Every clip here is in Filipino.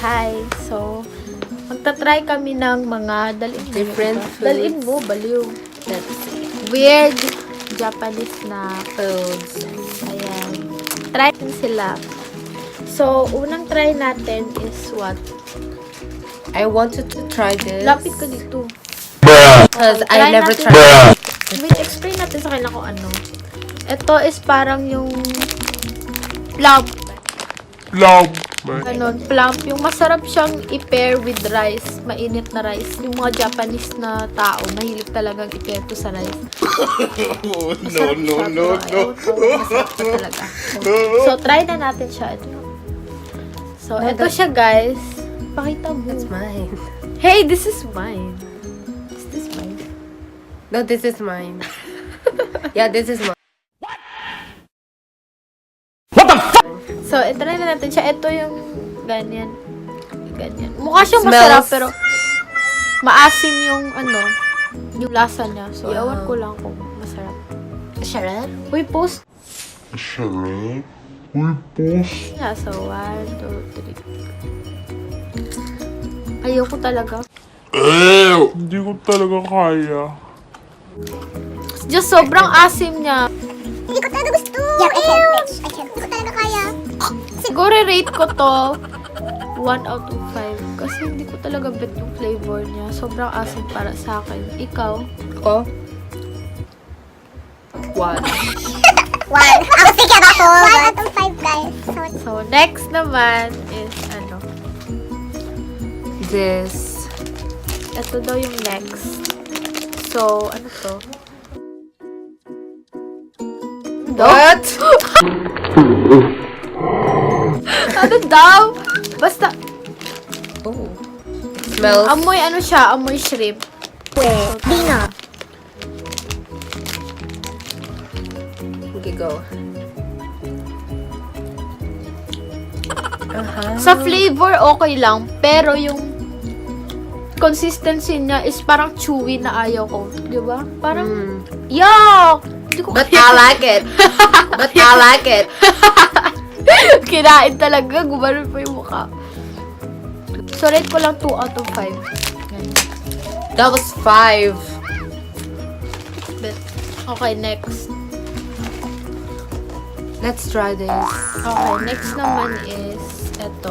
Hi! So, magta-try kami ng mga Different foods. Dalin mo, baliw. Let's see. Weird Japanese na Foods. ayan. Try natin sila. So, unang try natin is what? I wanted to try this. Lapit ka dito. Because Okay, I never natin. tried. Wait, explain natin sa kanila kung ano. Ito is parang yung plump. Ganon, plump. Yung masarap siyang i-pair with rice. Mainit na rice. Yung mga Japanese na tao, mahilig talagang i-pair to sa rice. Masarap siya, pero ayaw ko, masarap siya talaga. So, try na natin siya. So, ito siya, guys. Pakita mo. That's mine. Hey, this is mine. Is this mine? No, this is mine. Yeah, this is mine. So, try na natin siya. Ito yung ganyan. Ganyan. Mukha siyang Smells. masarap, pero maasim yung ano, yung lasa niya. So, Yeah. ewan ko lang kung masarap. Sharon? Uy, post. Charlotte? We post. Yeah, so, 1, 2, 3. Ayoko talaga. Hindi ko talaga kaya. Just sobrang asim niya. Hindi ko talaga gusto. Yeah, I can't, bitch. I can't. Hindi ko talaga kaya. Siguro rate ko to 1 out of 5. Kasi hindi ko talaga bet yung flavor niya. Sobrang asim para sa akin. Ikaw? Ako? 1. One. I was thinking about all. 1 out of 5, guys. So, next naman is ano. This. Ito daw yung next. So, ano to? What? Ano daw? Basta, Oh. Smells. amoy ano siya, amoy shrimp. Wait, di na. Okay, go. Sa flavor, okay lang. Pero yung consistency niya is parang chewy na ayaw ko. Di ba? Parang, yuck! Hindi ko But I like it. But I like it. kinain talaga. Gumanon pa yung mukha. So, rate ko lang 2 out of 5. Ganyan. That was 5. But, okay, next. Let's try this. Okay, next naman is eto.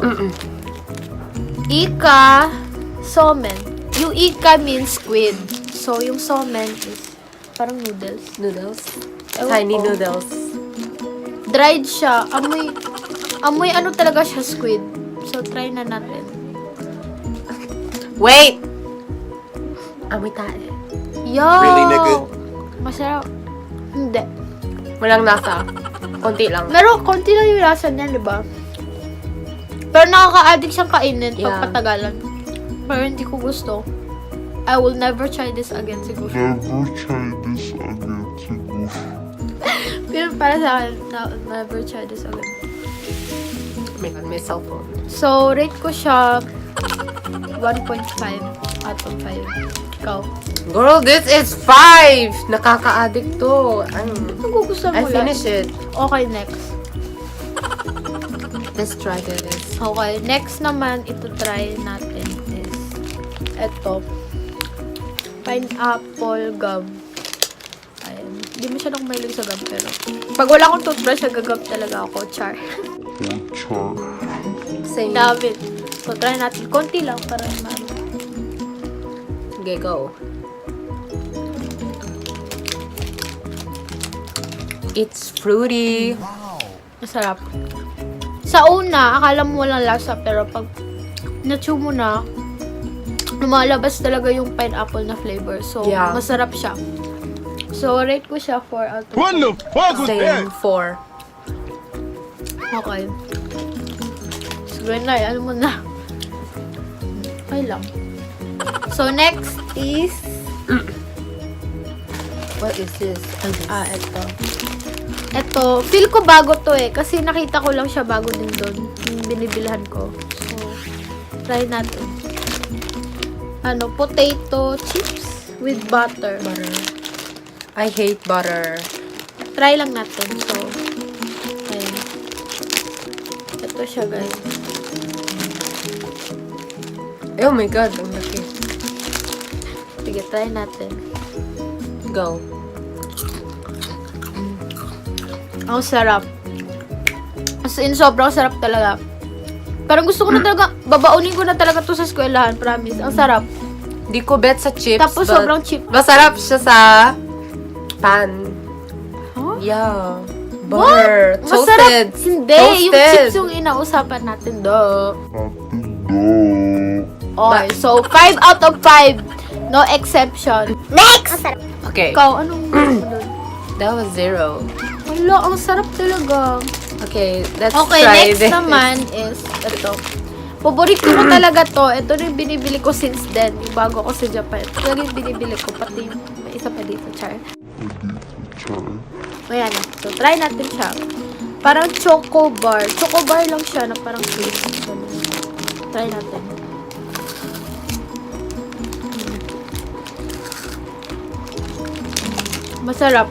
Ika somen. Yung ika means squid. So, yung somen is parang noodles. Noodles. Ewan Tiny ko. noodles. Dried siya. Amoy ano talaga siya, squid. So, try na natin. Wait! Amoy tayo. Yo! Really, nigga? Masarap. Hindi. Walang nasa. Konti lang. Pero, konti lang yung lasa niya, di ba? Pero nakaka-addict siyang kainin pag Yeah. patagalan. Pero hindi ko gusto. I will never try this again, siguro. Never try this again, siguro. Pero para sa akin, never try this again. Oh my God, my cellphone. So, rate ko siya 1.5 out of 5. Ikaw. Girl, this is 5! Nakaka-addict to. Ang gugustuhan I mo lang. finish it. Okay, next. Let's try this. Okay, next naman, ito try natin is eto. Pineapple gum. Ayan. Hindi masyadong mahilig sa gum, pero pag wala akong toothbrush, nagagum talaga ako. Char. Char. Same. David. So, try natin. Konti lang para maano. Okay, go. It's fruity. Masarap. Sa una, akala mo walang lasa, pero pag na-chew mo na, lumalabas talaga yung pineapple na flavor. So, Yeah. masarap siya. So, rate ko siya 4 out of 5. What the fuck was Same. 4. Okay. Siguro na, ano mo na. Okay lang. So, next is, What is this? ito. Ito, feel ko bago to eh. Kasi nakita ko lang siya bago din doon. Yung binibilhan ko. So, try natin. Ano, potato chips with butter. Butter. I hate butter. Try lang natin. So, ayan. Ito siya, guys. Oh my God, ang laki. Sige, try natin. Go. Ang sarap. As in, sobrang sarap talaga. Parang gusto ko na talaga, babaunin ko na talaga to sa eskwelahan, promise. Ang sarap. Di ko bet sa chips, Tapos but sobrang cheap. masarap siya sa pan. Huh? Yeah. Butter. Toasted. Masarap. Hindi, yung Toasted. chips yung inausapan natin do. Natin Okay, so 5 out of 5. No exception. Next! Masarap. Okay. Ikaw, anong gusto mo doon? That was 0. Wala, ang sarap talaga. Okay, let's Okay, try next this. naman is ito. Paborito ko talaga to. Ito na yung binibili ko since then. Yung bago ako sa Japan. Ito na yung binibili ko. Pati yung may isa pa dito, char. Ayan na. So, try natin siya. Parang choco bar. Choco bar lang siya na parang cake. Try natin. Masarap.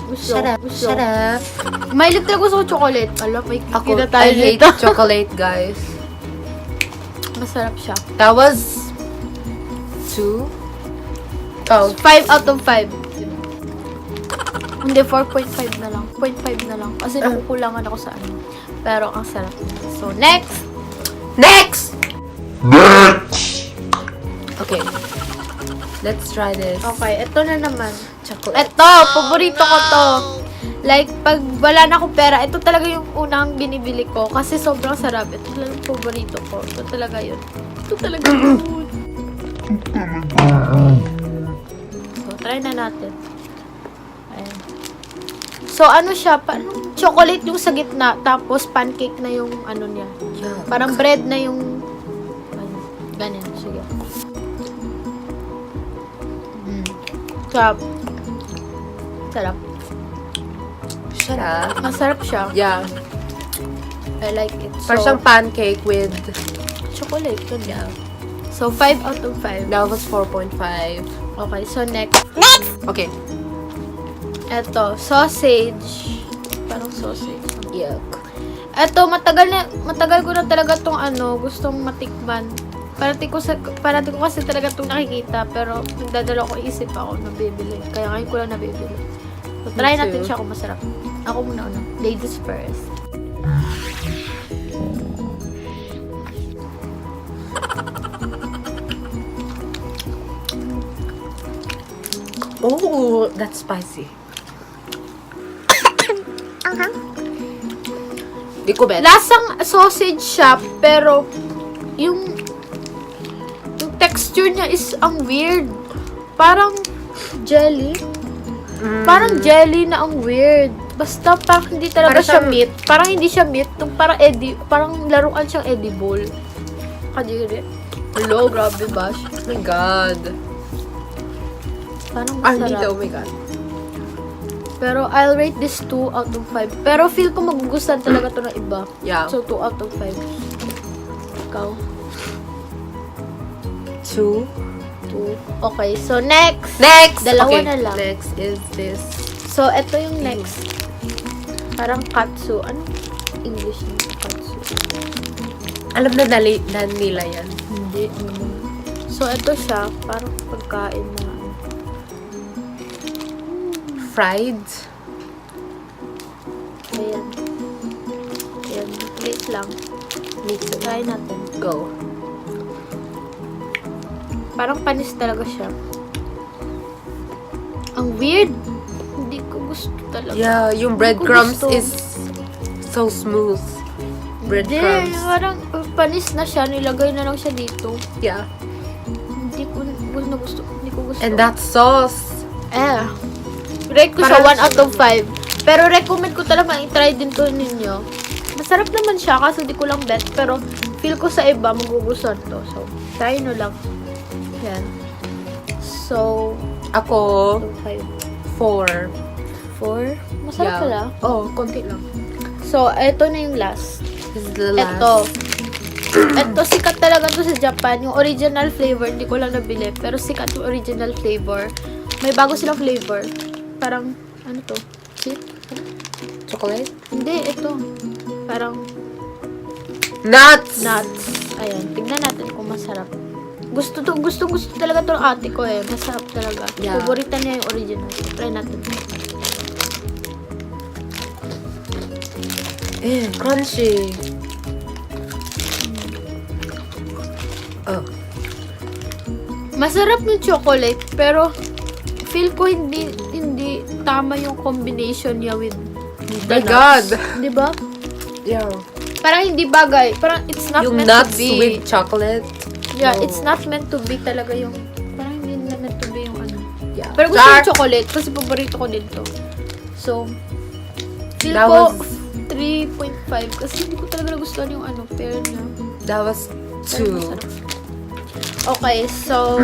Gusto. Gusto. Shut up. Mahilig talaga gusto ko chocolate. Alam, may Ako, kikita tayo I hate dito. chocolate, guys. Masarap siya. That was 2. Oh, 5 out of 5. Hindi, 4.5 na lang. 0.5 na lang. Kasi nakukulangan ako sa ano. Pero ang sarap. So, next! next! Next! Okay. Let's try this. Okay, ito na naman. Chocolate. Ito, paborito ko to. Like, pag wala na akong pera, ito talaga yung unang binibili ko. Kasi sobrang sarap. Ito talaga yung paborito ko. Ito talaga yun. Ito talaga yun. So, try na natin. Ayan. So, ano siya? Parang chocolate yung sa gitna. Tapos, pancake na yung ano niya. Yeah. Parang bread na yung ano, ganyan. Sige. Sarap. Sarap. Shut up. Masarap siya. Yeah. I like it. So, Parang siyang pancake with... chocolate. Yun yeah. So, 5 out of 5. That was 4.5. Okay, so next. Okay. Eto, sausage. Parang sausage. Yuck. Eto, matagal ko na talaga tong ano, gustong matikman. Parating ko kasi talaga itong nakikita, pero nagdadala ko isip ako na bibili. Kaya ngayon ko lang nabibili. So, try Me natin too. siya kung masarap. Ako muna una. Ladies first. Oh, that's spicy. Di ko bet. Lasang sausage siya, pero yung texture niya is ang weird. Parang jelly. Parang jelly na ang weird. Basta parang hindi talaga Parang siya siyang- meat. Parang hindi siya meat. Yung parang laruan siyang edible. Kadiri. Hello, grabe bash. Oh my God. Parang Ah, hindi masarap. oh my God. Pero I'll rate this 2 out of 5. Pero feel ko magugustuhan talaga to ng iba. Yeah. So 2 out of 5. Ikaw? 2. 2. Okay, so next. Next! Dalawa Okay, na lang. Next is this. So, ito yung next. Parang katsu. Anong English ng katsu? Alam na nila yan. Hindi. So, ito siya. Parang pagkain na. Fried. Ayan. Ayan. Wait lang. Me too. Try natin. Go. Parang panis talaga siya. Ang weird. Hindi ko gusto talaga. Yeah, yung Hindi ko breadcrumbs gusto. is so smooth. Hindi. Breadcrumbs. Parang panis na siya. Nilagay na lang siya dito. Yeah. Hindi ko gusto. Hindi ko gusto. And that sauce. Rate ko siya Parang 1 out of 5. Pero recommend ko talaga i-try din to ninyo. Masarap naman siya kasi di ko lang bet. Pero feel ko sa iba magugustuhan to. So, try nyo lang. Yan. So, Ako, 5. 4. 4. Masarap pala. Oh, konti lang. So, eto na yung last. This is the last. Ito, sikat talaga to sa Japan. Yung original flavor, hindi ko lang nabili. Pero sikat yung original flavor. May bago silang flavor. Parang, ano to? Chip? Chocolate? Hindi, ito. Parang Nuts! nuts. Ayan, tignan natin kung masarap. Gusto talaga to ng ate ko eh. Masarap talaga. Yeah. Paborita niya yung original. Try natin. Crunchy. Oh. Masarap yung chocolate, pero feel ko hindi tama yung combination niya with My the God. nuts. Diba? Yeah. Parang hindi bagay. Parang it's not Yung meant nuts to be. with chocolate. Yeah, No. it's not meant to be talaga yung parang hindi na meant to be yung ano. Yeah. Pero gusto yung chocolate kasi paborito ko din to. So, feel That ko was- 3.5 kasi hindi ko talaga nagustuhan yung ano, pair niya. That was Pero 2. masarap. Okay, so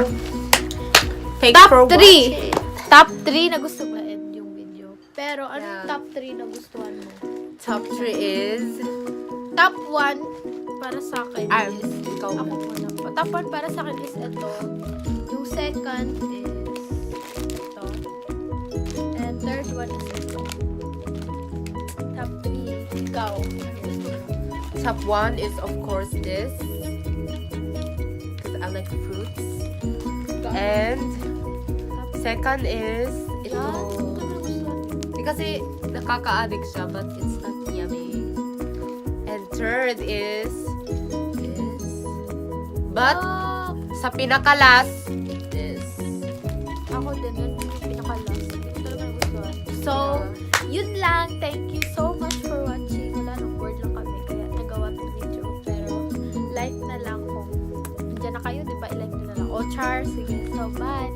Thanks for top 3. watching. Top 3 na gusto ba end yung video. Pero ano yung Yeah. top 3 na gustuhan mo? Top 3 is... Top 1 para sa akin is ikaw. ako muna po. Top 1 para sa akin is ito. Yung second is ito. And third one is ito. Top 3, ikaw. Top 1 is of course this. Because I like fruits. And second is ito. Kasi nakaka-addict siya but it's not yummy. And third is but sa pinaka-last is Ako din, yun yung pinaka-last. Hindi ko talaga nagustuhan. So, yun lang. Thank you so much for watching. Wala nang board lang kami, kaya nagawa itong video. Pero, like na lang kung nandiyan na kayo, di ba? I-like nyo na lang. O, char, sige. So, bye.